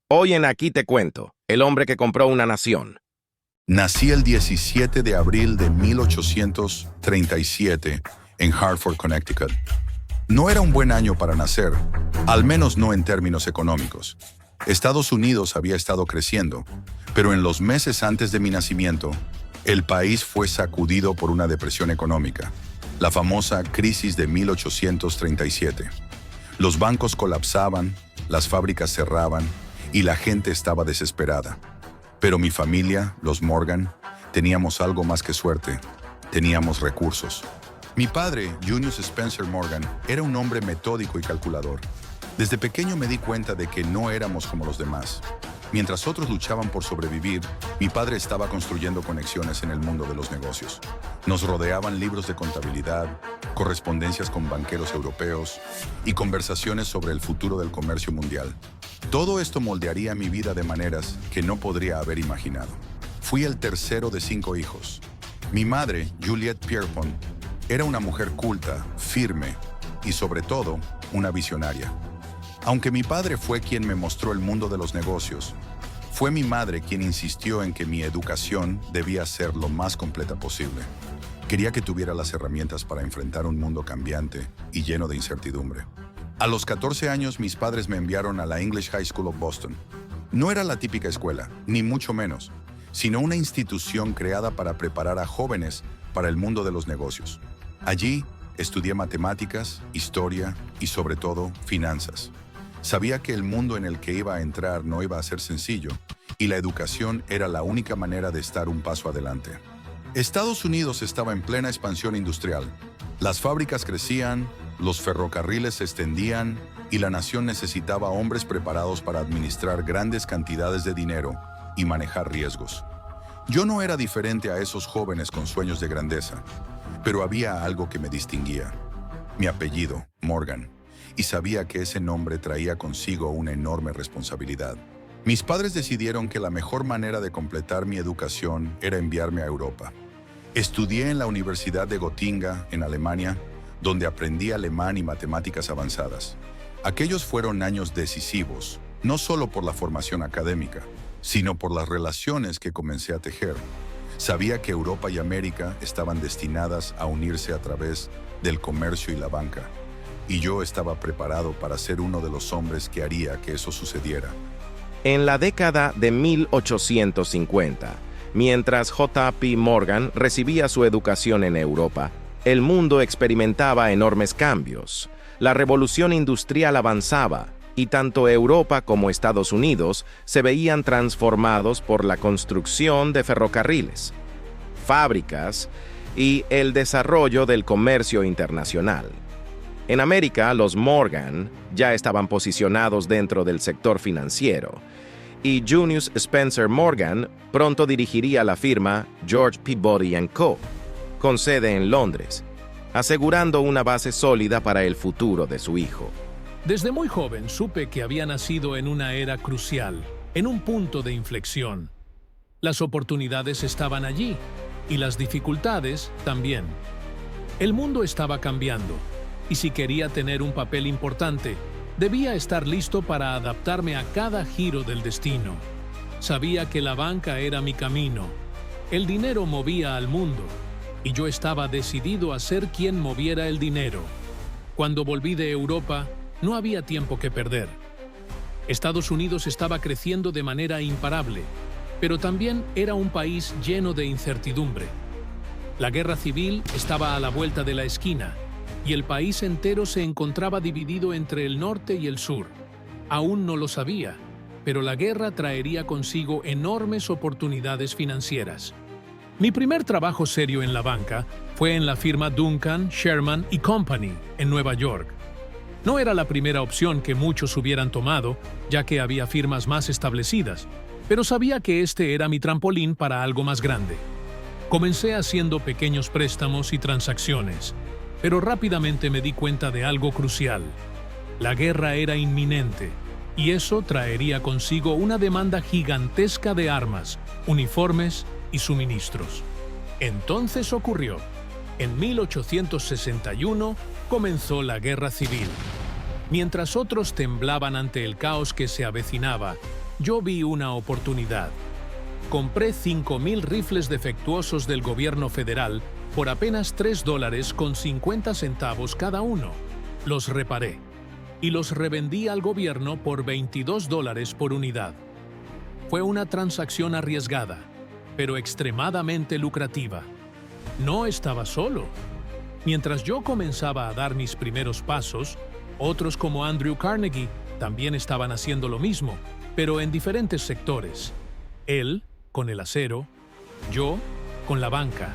Hoy en Aquí te cuento, el hombre que compró una nación. Nací el 17 de abril de 1837 en Hartford, Connecticut. No era un buen año para nacer, al menos no en términos económicos. Estados Unidos había estado creciendo, pero en los meses antes de mi nacimiento, el país fue sacudido por una depresión económica, la famosa crisis de 1837. Los bancos colapsaban, las fábricas cerraban y la gente estaba desesperada. Pero mi familia, los Morgan, teníamos algo más que suerte. Teníamos recursos. Mi padre, Junius Spencer Morgan, era un hombre metódico y calculador. Desde pequeño me di cuenta de que no éramos como los demás. Mientras otros luchaban por sobrevivir, mi padre estaba construyendo conexiones en el mundo de los negocios. Nos rodeaban libros de contabilidad, correspondencias con banqueros europeos y conversaciones sobre el futuro del comercio mundial. Todo esto moldearía mi vida de maneras que no podría haber imaginado. Fui el tercero de 5 hijos. Mi madre, Juliette Pierpont, era una mujer culta, firme y, sobre todo, una visionaria. Aunque mi padre fue quien me mostró el mundo de los negocios, fue mi madre quien insistió en que mi educación debía ser lo más completa posible. Quería que tuviera las herramientas para enfrentar un mundo cambiante y lleno de incertidumbre. A los 14 años, mis padres me enviaron a la English High School of Boston. No era la típica escuela, ni mucho menos, sino una institución creada para preparar a jóvenes para el mundo de los negocios. Allí estudié matemáticas, historia y, sobre todo, finanzas. Sabía que el mundo en el que iba a entrar no iba a ser sencillo, y la educación era la única manera de estar un paso adelante. Estados Unidos estaba en plena expansión industrial. Las fábricas crecían, los ferrocarriles se extendían y la nación necesitaba hombres preparados para administrar grandes cantidades de dinero y manejar riesgos. Yo no era diferente a esos jóvenes con sueños de grandeza, pero había algo que me distinguía: mi apellido, Morgan, y sabía que ese nombre traía consigo una enorme responsabilidad. Mis padres decidieron que la mejor manera de completar mi educación era enviarme a Europa. Estudié en la Universidad de Gotinga, en Alemania, donde aprendí alemán y matemáticas avanzadas. Aquellos fueron años decisivos, no solo por la formación académica, sino por las relaciones que comencé a tejer. Sabía que Europa y América estaban destinadas a unirse a través del comercio y la banca, y yo estaba preparado para ser uno de los hombres que haría que eso sucediera. En la década de 1850, mientras J.P. Morgan recibía su educación en Europa, el mundo experimentaba enormes cambios. La revolución industrial avanzaba, y tanto Europa como Estados Unidos se veían transformados por la construcción de ferrocarriles, fábricas y el desarrollo del comercio internacional. En América, los Morgan ya estaban posicionados dentro del sector financiero, y Junius Spencer Morgan pronto dirigiría la firma George Peabody & Co., con sede en Londres, asegurando una base sólida para el futuro de su hijo. Desde muy joven supe que había nacido en una era crucial, en un punto de inflexión. Las oportunidades estaban allí, y las dificultades también. El mundo estaba cambiando, y si quería tener un papel importante, debía estar listo para adaptarme a cada giro del destino. Sabía que la banca era mi camino. El dinero movía al mundo, y yo estaba decidido a ser quien moviera el dinero. Cuando volví de Europa, no había tiempo que perder. Estados Unidos estaba creciendo de manera imparable, pero también era un país lleno de incertidumbre. La guerra civil estaba a la vuelta de la esquina, y el país entero se encontraba dividido entre el norte y el sur. Aún no lo sabía, pero la guerra traería consigo enormes oportunidades financieras. Mi primer trabajo serio en la banca fue en la firma Duncan, Sherman & Company, en Nueva York. No era la primera opción que muchos hubieran tomado, ya que había firmas más establecidas, pero sabía que este era mi trampolín para algo más grande. Comencé haciendo pequeños préstamos y transacciones, pero rápidamente me di cuenta de algo crucial. La guerra era inminente, y eso traería consigo una demanda gigantesca de armas, uniformes y suministros. Entonces ocurrió. En 1861 comenzó la Guerra Civil. Mientras otros temblaban ante el caos que se avecinaba, yo vi una oportunidad. Compré 5,000 rifles defectuosos del gobierno federal por apenas $3.50 cada uno. Los reparé y los revendí al gobierno por $22 por unidad. Fue una transacción arriesgada, pero extremadamente lucrativa. No estaba solo. Mientras yo comenzaba a dar mis primeros pasos, otros como Andrew Carnegie también estaban haciendo lo mismo, pero en diferentes sectores. Él con el acero, yo con la banca.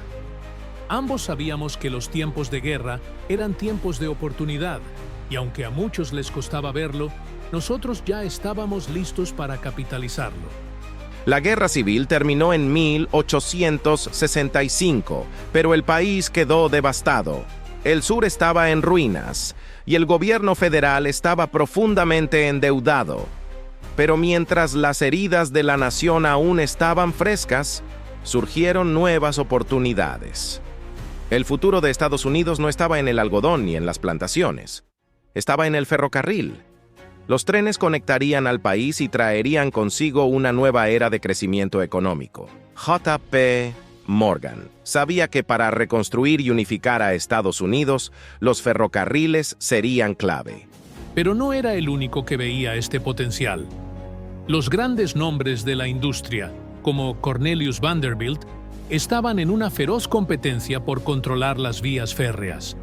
Ambos sabíamos que los tiempos de guerra eran tiempos de oportunidad, y aunque a muchos les costaba verlo, nosotros ya estábamos listos para capitalizarlo. La guerra civil terminó en 1865, pero el país quedó devastado. El sur estaba en ruinas y el gobierno federal estaba profundamente endeudado. Pero mientras las heridas de la nación aún estaban frescas, surgieron nuevas oportunidades. El futuro de Estados Unidos no estaba en el algodón ni en las plantaciones. Estaba en el ferrocarril. Los trenes conectarían al país y traerían consigo una nueva era de crecimiento económico. J.P. Morgan sabía que para reconstruir y unificar a Estados Unidos, los ferrocarriles serían clave. Pero no era el único que veía este potencial. Los grandes nombres de la industria, como Cornelius Vanderbilt, estaban en una feroz competencia por controlar las vías férreas.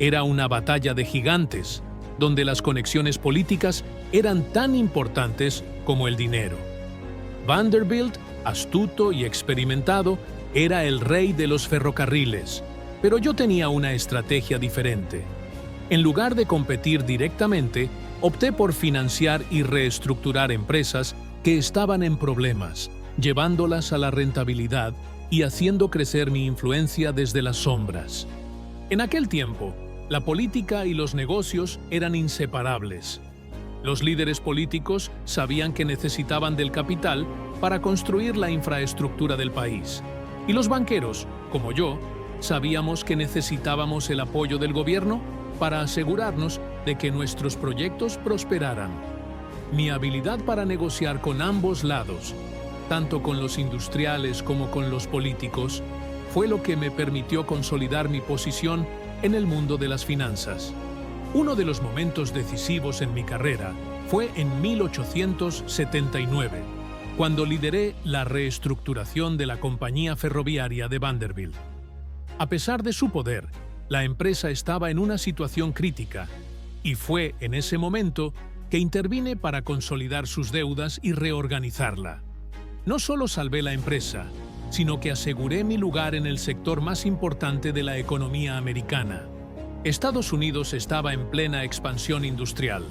Era una batalla de gigantes, donde las conexiones políticas eran tan importantes como el dinero. Vanderbilt, astuto y experimentado, era el rey de los ferrocarriles, pero yo tenía una estrategia diferente. En lugar de competir directamente, opté por financiar y reestructurar empresas que estaban en problemas, llevándolas a la rentabilidad y haciendo crecer mi influencia desde las sombras. En aquel tiempo, la política y los negocios eran inseparables. Los líderes políticos sabían que necesitaban del capital para construir la infraestructura del país. Y los banqueros, como yo, sabíamos que necesitábamos el apoyo del gobierno para asegurarnos de que nuestros proyectos prosperaran. Mi habilidad para negociar con ambos lados, tanto con los industriales como con los políticos, fue lo que me permitió consolidar mi posición en el mundo de las finanzas. Uno de los momentos decisivos en mi carrera fue en 1879, cuando lideré la reestructuración de la compañía ferroviaria de Vanderbilt. A pesar de su poder, la empresa estaba en una situación crítica, y fue en ese momento que intervine para consolidar sus deudas y reorganizarla. No solo salvé la empresa, sino que aseguré mi lugar en el sector más importante de la economía americana. Estados Unidos estaba en plena expansión industrial,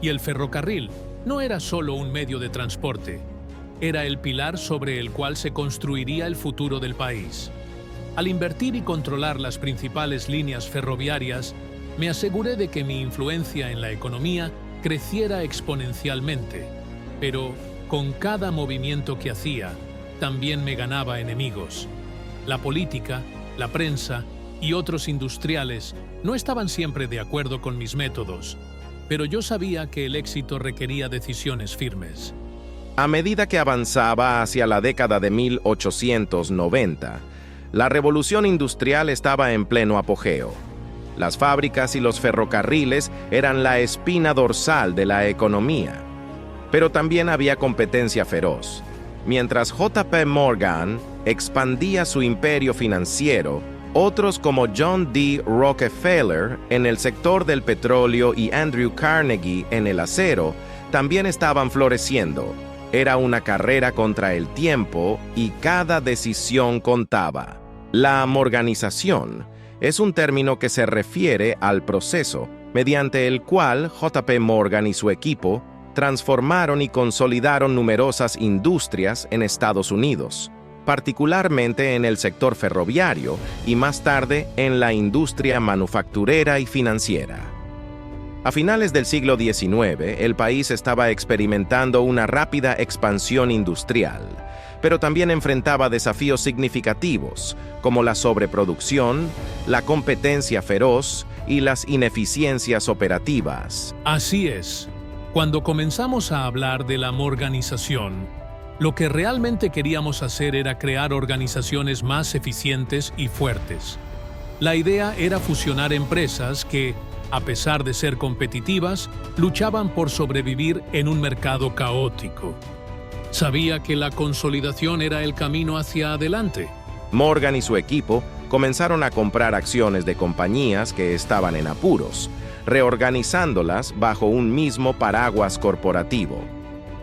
y el ferrocarril no era solo un medio de transporte, era el pilar sobre el cual se construiría el futuro del país. Al invertir y controlar las principales líneas ferroviarias, me aseguré de que mi influencia en la economía creciera exponencialmente, pero con cada movimiento que hacía, también me ganaba enemigos. La política, la prensa y otros industriales no estaban siempre de acuerdo con mis métodos, pero yo sabía que el éxito requería decisiones firmes. A medida que avanzaba hacia la década de 1890, la revolución industrial estaba en pleno apogeo. Las fábricas y los ferrocarriles eran la espina dorsal de la economía. Pero también había competencia feroz. Mientras J.P. Morgan expandía su imperio financiero, otros como John D. Rockefeller en el sector del petróleo y Andrew Carnegie en el acero también estaban floreciendo. Era una carrera contra el tiempo y cada decisión contaba. La morganización es un término que se refiere al proceso mediante el cual J.P. Morgan y su equipo transformaron y consolidaron numerosas industrias en Estados Unidos, particularmente en el sector ferroviario y más tarde en la industria manufacturera y financiera. A finales del siglo XIX, el país estaba experimentando una rápida expansión industrial, pero también enfrentaba desafíos significativos, como la sobreproducción, la competencia feroz y las ineficiencias operativas. Así es. Cuando comenzamos a hablar de la morganización, lo que realmente queríamos hacer era crear organizaciones más eficientes y fuertes. La idea era fusionar empresas que, a pesar de ser competitivas, luchaban por sobrevivir en un mercado caótico. Sabía que la consolidación era el camino hacia adelante. Morgan y su equipo comenzaron a comprar acciones de compañías que estaban en apuros, reorganizándolas bajo un mismo paraguas corporativo.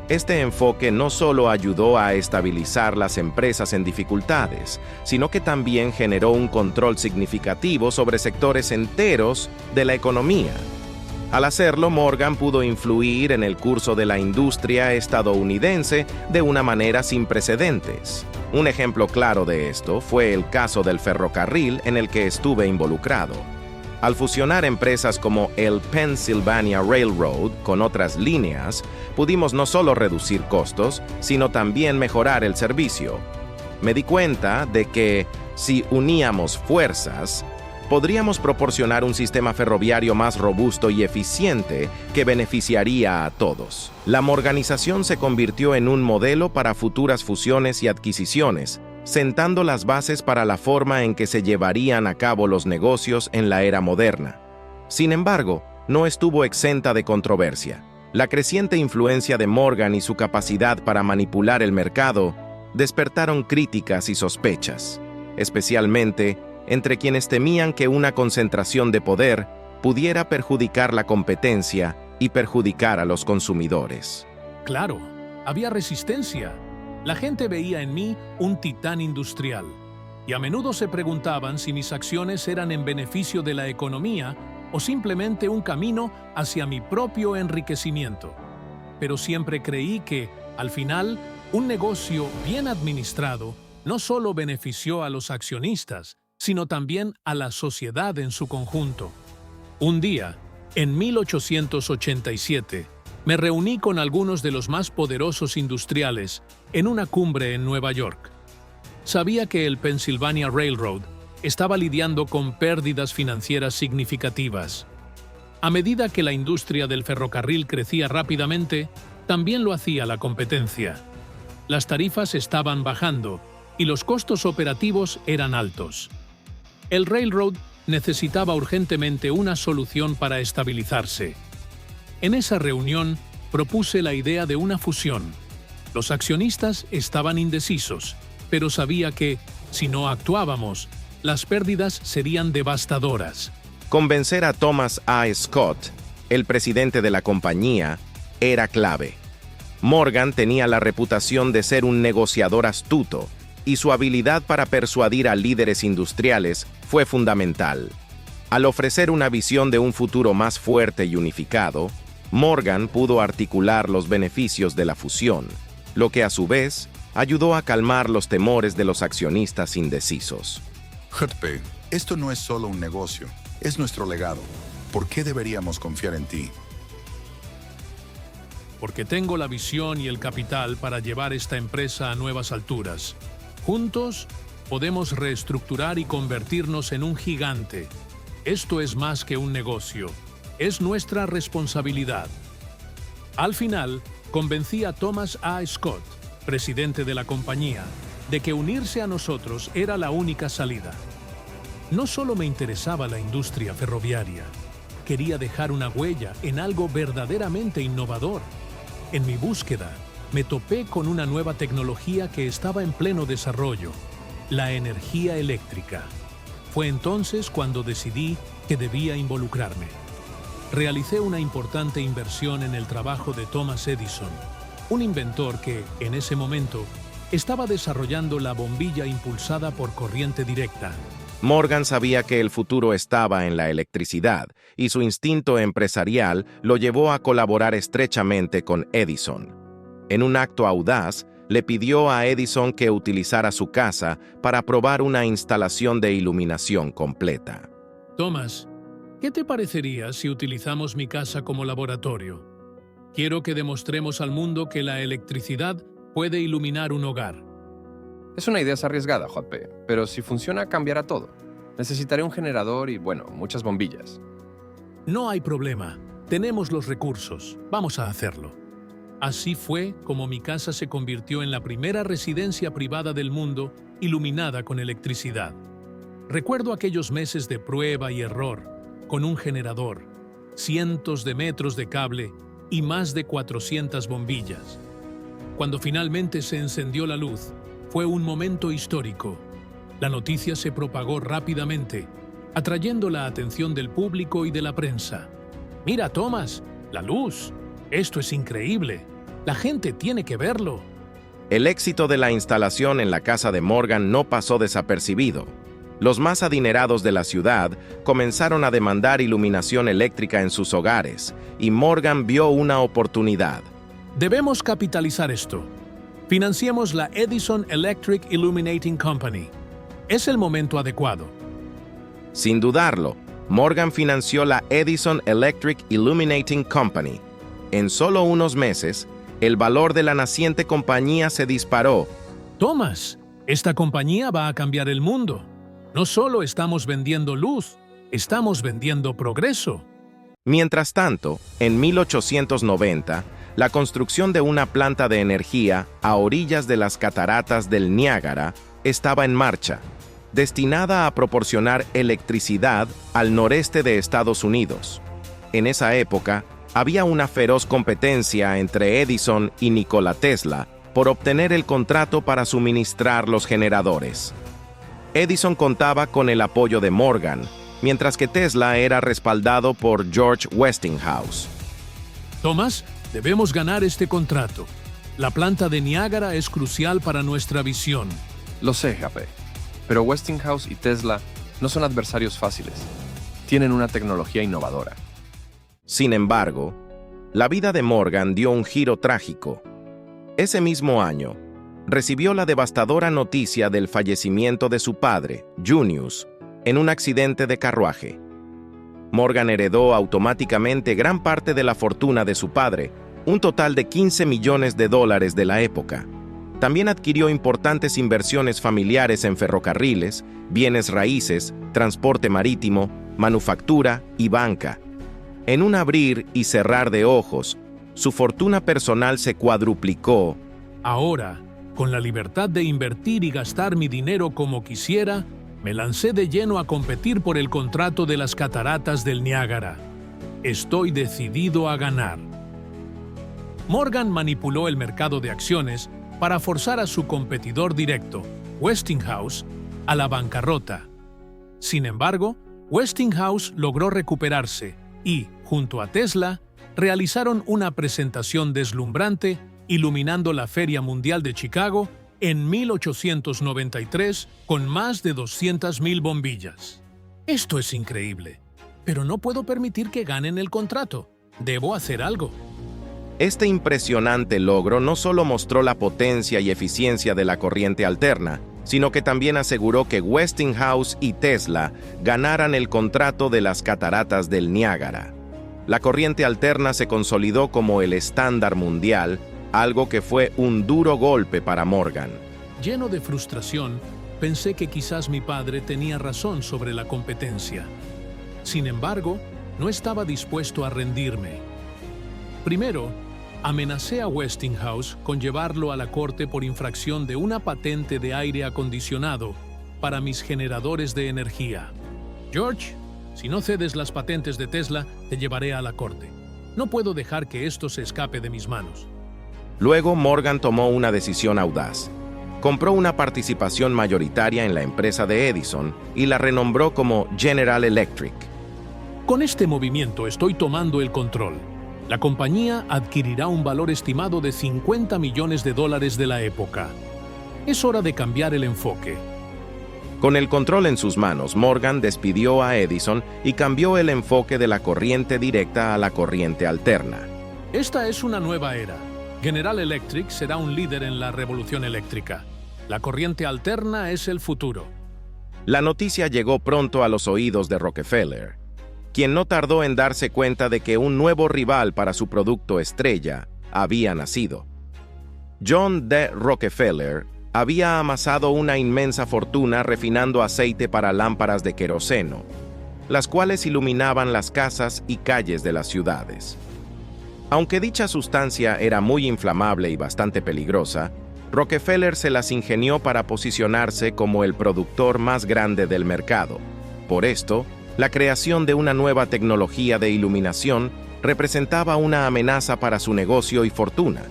Este enfoque no solo ayudó a estabilizar las empresas en dificultades, sino que también generó un control significativo sobre sectores enteros de la economía. Al hacerlo, Morgan pudo influir en el curso de la industria estadounidense de una manera sin precedentes. Un ejemplo claro de esto fue el caso del ferrocarril en el que estuve involucrado. Al fusionar empresas como el Pennsylvania Railroad con otras líneas, pudimos no solo reducir costos, sino también mejorar el servicio. Me di cuenta de que, si uníamos fuerzas, podríamos proporcionar un sistema ferroviario más robusto y eficiente que beneficiaría a todos. La morganización se convirtió en un modelo para futuras fusiones y adquisiciones, sentando las bases para la forma en que se llevarían a cabo los negocios en la era moderna. Sin embargo, no estuvo exenta de controversia. La creciente influencia de Morgan y su capacidad para manipular el mercado despertaron críticas y sospechas, especialmente entre quienes temían que una concentración de poder pudiera perjudicar la competencia y perjudicar a los consumidores. Claro, había resistencia. La gente veía en mí un titán industrial, y a menudo se preguntaban si mis acciones eran en beneficio de la economía o simplemente un camino hacia mi propio enriquecimiento. Pero siempre creí que, al final, un negocio bien administrado no solo benefició a los accionistas, sino también a la sociedad en su conjunto. Un día, en 1887, me reuní con algunos de los más poderosos industriales en una cumbre en Nueva York. Sabía que el Pennsylvania Railroad estaba lidiando con pérdidas financieras significativas. A medida que la industria del ferrocarril crecía rápidamente, también lo hacía la competencia. Las tarifas estaban bajando y los costos operativos eran altos. El Railroad necesitaba urgentemente una solución para estabilizarse. En esa reunión propuse la idea de una fusión. Los accionistas estaban indecisos, pero sabía que, si no actuábamos, las pérdidas serían devastadoras. Convencer a Thomas A. Scott, el presidente de la compañía, era clave. Morgan tenía la reputación de ser un negociador astuto, y su habilidad para persuadir a líderes industriales fue fundamental. Al ofrecer una visión de un futuro más fuerte y unificado, Morgan pudo articular los beneficios de la fusión, lo que a su vez ayudó a calmar los temores de los accionistas indecisos. JP, esto no es solo un negocio, es nuestro legado. ¿Por qué deberíamos confiar en ti? Porque tengo la visión y el capital para llevar esta empresa a nuevas alturas. Juntos, podemos reestructurar y convertirnos en un gigante. Esto es más que un negocio, es nuestra responsabilidad. Al final, convencí a Thomas A. Scott, presidente de la compañía, de que unirse a nosotros era la única salida. No solo me interesaba la industria ferroviaria, quería dejar una huella en algo verdaderamente innovador. En mi búsqueda, me topé con una nueva tecnología que estaba en pleno desarrollo, la energía eléctrica. Fue entonces cuando decidí que debía involucrarme. Realicé una importante inversión en el trabajo de Thomas Edison, un inventor que, en ese momento, estaba desarrollando la bombilla impulsada por corriente directa. Morgan sabía que el futuro estaba en la electricidad, y su instinto empresarial lo llevó a colaborar estrechamente con Edison. En un acto audaz, le pidió a Edison que utilizara su casa para probar una instalación de iluminación completa. Thomas, ¿qué te parecería si utilizamos mi casa como laboratorio? Quiero que demostremos al mundo que la electricidad puede iluminar un hogar. Es una idea arriesgada, JP, pero si funciona cambiará todo. Necesitaré un generador y, bueno, muchas bombillas. No hay problema, tenemos los recursos, vamos a hacerlo. Así fue como mi casa se convirtió en la primera residencia privada del mundo iluminada con electricidad. Recuerdo aquellos meses de prueba y error, con un generador, cientos de metros de cable y más de 400 bombillas. Cuando finalmente se encendió la luz, fue un momento histórico. La noticia se propagó rápidamente, atrayendo la atención del público y de la prensa. «Mira, Thomas, la luz. Esto es increíble. La gente tiene que verlo». El éxito de la instalación en la casa de Morgan no pasó desapercibido. Los más adinerados de la ciudad comenzaron a demandar iluminación eléctrica en sus hogares, y Morgan vio una oportunidad. Debemos capitalizar esto. Financiemos la Edison Electric Illuminating Company. Es el momento adecuado. Sin dudarlo, Morgan financió la Edison Electric Illuminating Company. En solo unos meses, el valor de la naciente compañía se disparó. Thomas, esta compañía va a cambiar el mundo. No solo estamos vendiendo luz, estamos vendiendo progreso. Mientras tanto, en 1890, la construcción de una planta de energía a orillas de las cataratas del Niágara estaba en marcha, destinada a proporcionar electricidad al noreste de Estados Unidos. En esa época, había una feroz competencia entre Edison y Nikola Tesla por obtener el contrato para suministrar los generadores. Edison contaba con el apoyo de Morgan, mientras que Tesla era respaldado por George Westinghouse. Thomas, debemos ganar este contrato. La planta de Niágara es crucial para nuestra visión. Lo sé, jefe, pero Westinghouse y Tesla no son adversarios fáciles. Tienen una tecnología innovadora. Sin embargo, la vida de Morgan dio un giro trágico. Ese mismo año, recibió la devastadora noticia del fallecimiento de su padre, Junius, en un accidente de carruaje. Morgan heredó automáticamente gran parte de la fortuna de su padre, un total de $15 millones de la época. También adquirió importantes inversiones familiares en ferrocarriles, bienes raíces, transporte marítimo, manufactura y banca. En un abrir y cerrar de ojos, su fortuna personal se cuadruplicó. Ahora, con la libertad de invertir y gastar mi dinero como quisiera, me lancé de lleno a competir por el contrato de las cataratas del Niágara. Estoy decidido a ganar. Morgan manipuló el mercado de acciones para forzar a su competidor directo, Westinghouse, a la bancarrota. Sin embargo, Westinghouse logró recuperarse y, junto a Tesla, realizaron una presentación deslumbrante iluminando la Feria Mundial de Chicago en 1893 con más de 200,000 bombillas. Esto es increíble, pero no puedo permitir que ganen el contrato. Debo hacer algo. Este impresionante logro no solo mostró la potencia y eficiencia de la corriente alterna, sino que también aseguró que Westinghouse y Tesla ganaran el contrato de las cataratas del Niágara. La corriente alterna se consolidó como el estándar mundial, algo que fue un duro golpe para Morgan. Lleno de frustración, pensé que quizás mi padre tenía razón sobre la competencia. Sin embargo, no estaba dispuesto a rendirme. Primero, amenacé a Westinghouse con llevarlo a la corte por infracción de una patente de aire acondicionado para mis generadores de energía. George, si no cedes las patentes de Tesla, te llevaré a la corte. No puedo dejar que esto se escape de mis manos. Luego Morgan tomó una decisión audaz. Compró una participación mayoritaria en la empresa de Edison y la renombró como General Electric. Con este movimiento estoy tomando el control. La compañía adquirirá un valor estimado de $50 millones de la época. Es hora de cambiar el enfoque. Con el control en sus manos, Morgan despidió a Edison y cambió el enfoque de la corriente directa a la corriente alterna. Esta es una nueva era. General Electric será un líder en la revolución eléctrica. La corriente alterna es el futuro. La noticia llegó pronto a los oídos de Rockefeller, quien no tardó en darse cuenta de que un nuevo rival para su producto estrella había nacido. John D. Rockefeller había amasado una inmensa fortuna refinando aceite para lámparas de queroseno. las cuales iluminaban las casas y calles de las ciudades. Aunque dicha sustancia era muy inflamable y bastante peligrosa, Rockefeller se las ingenió para posicionarse como el productor más grande del mercado. Por esto, la creación de una nueva tecnología de iluminación representaba una amenaza para su negocio y fortuna,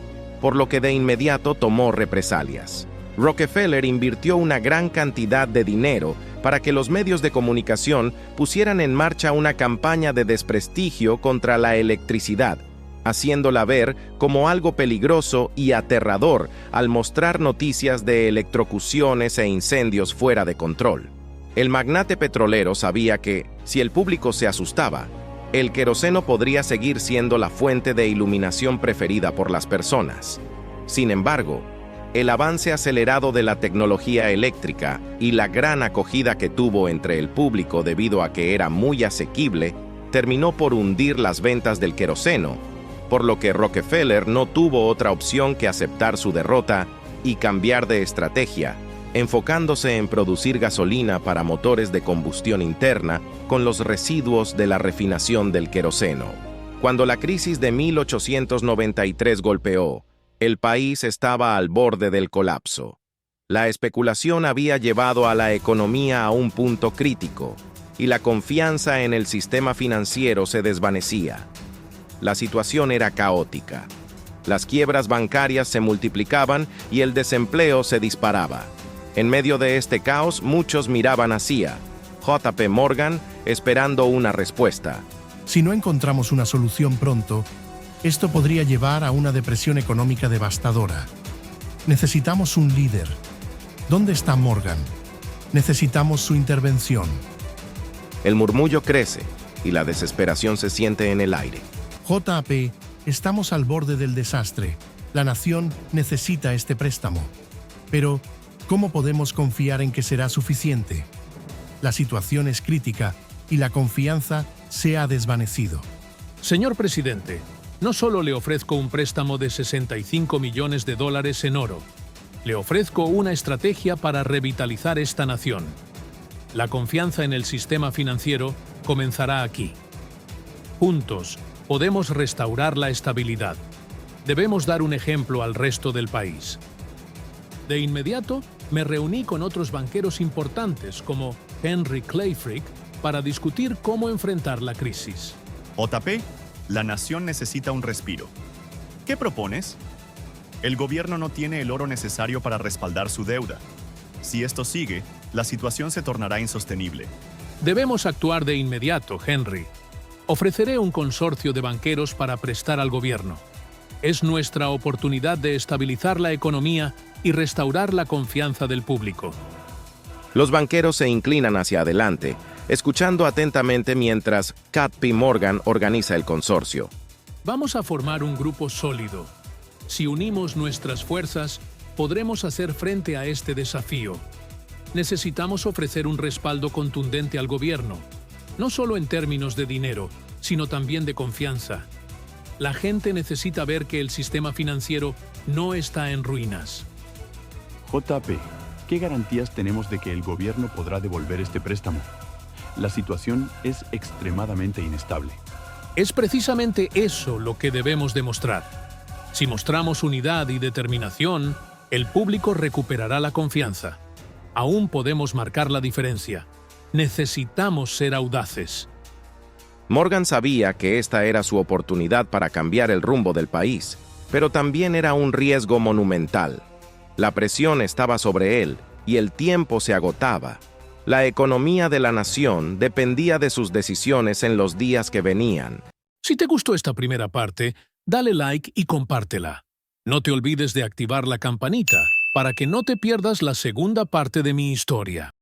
por lo que de inmediato tomó represalias. Rockefeller invirtió una gran cantidad de dinero para que los medios de comunicación pusieran en marcha una campaña de desprestigio contra la electricidad, haciéndola ver como algo peligroso y aterrador al mostrar noticias de electrocuciones e incendios fuera de control. El magnate petrolero sabía que, si el público se asustaba, el queroseno podría seguir siendo la fuente de iluminación preferida por las personas. Sin embargo, el avance acelerado de la tecnología eléctrica y la gran acogida que tuvo entre el público debido a que era muy asequible, terminó por hundir las ventas del queroseno, por lo que Rockefeller no tuvo otra opción que aceptar su derrota y cambiar de estrategia, enfocándose en producir gasolina para motores de combustión interna con los residuos de la refinación del queroseno. Cuando la crisis de 1893 golpeó, el país estaba al borde del colapso. La especulación había llevado a la economía a un punto crítico, y la confianza en el sistema financiero se desvanecía. La situación era caótica. Las quiebras bancarias se multiplicaban y el desempleo se disparaba. En medio de este caos, muchos miraban hacia JP Morgan esperando una respuesta. Si no encontramos una solución pronto, esto podría llevar a una depresión económica devastadora. Necesitamos un líder. ¿Dónde está Morgan? Necesitamos su intervención. El murmullo crece y la desesperación se siente en el aire. JP, estamos al borde del desastre. La nación necesita este préstamo. Pero, ¿cómo podemos confiar en que será suficiente? La situación es crítica y la confianza se ha desvanecido. Señor presidente, no solo le ofrezco un préstamo de $65 millones en oro, le ofrezco una estrategia para revitalizar esta nación. La confianza en el sistema financiero comenzará aquí. Juntos, podemos restaurar la estabilidad. Debemos dar un ejemplo al resto del país. De inmediato, me reuní con otros banqueros importantes como Henry Clayfrick para discutir cómo enfrentar la crisis. JP, la nación necesita un respiro. ¿Qué propones? El gobierno no tiene el oro necesario para respaldar su deuda. Si esto sigue, la situación se tornará insostenible. Debemos actuar de inmediato, Henry. Ofreceré un consorcio de banqueros para prestar al gobierno. Es nuestra oportunidad de estabilizar la economía y restaurar la confianza del público. Los banqueros se inclinan hacia adelante, escuchando atentamente mientras JP Morgan organiza el consorcio. Vamos a formar un grupo sólido. Si unimos nuestras fuerzas, podremos hacer frente a este desafío. Necesitamos ofrecer un respaldo contundente al gobierno, no solo en términos de dinero, sino también de confianza. La gente necesita ver que el sistema financiero no está en ruinas. JP, ¿qué garantías tenemos de que el gobierno podrá devolver este préstamo? La situación es extremadamente inestable. Es precisamente eso lo que debemos demostrar. Si mostramos unidad y determinación, el público recuperará la confianza. Aún podemos marcar la diferencia. Necesitamos ser audaces. Morgan sabía que esta era su oportunidad para cambiar el rumbo del país, pero también era un riesgo monumental. La presión estaba sobre él y el tiempo se agotaba. La economía de la nación dependía de sus decisiones en los días que venían. Si te gustó esta primera parte, dale like y compártela. No te olvides de activar la campanita para que no te pierdas la segunda parte de mi historia.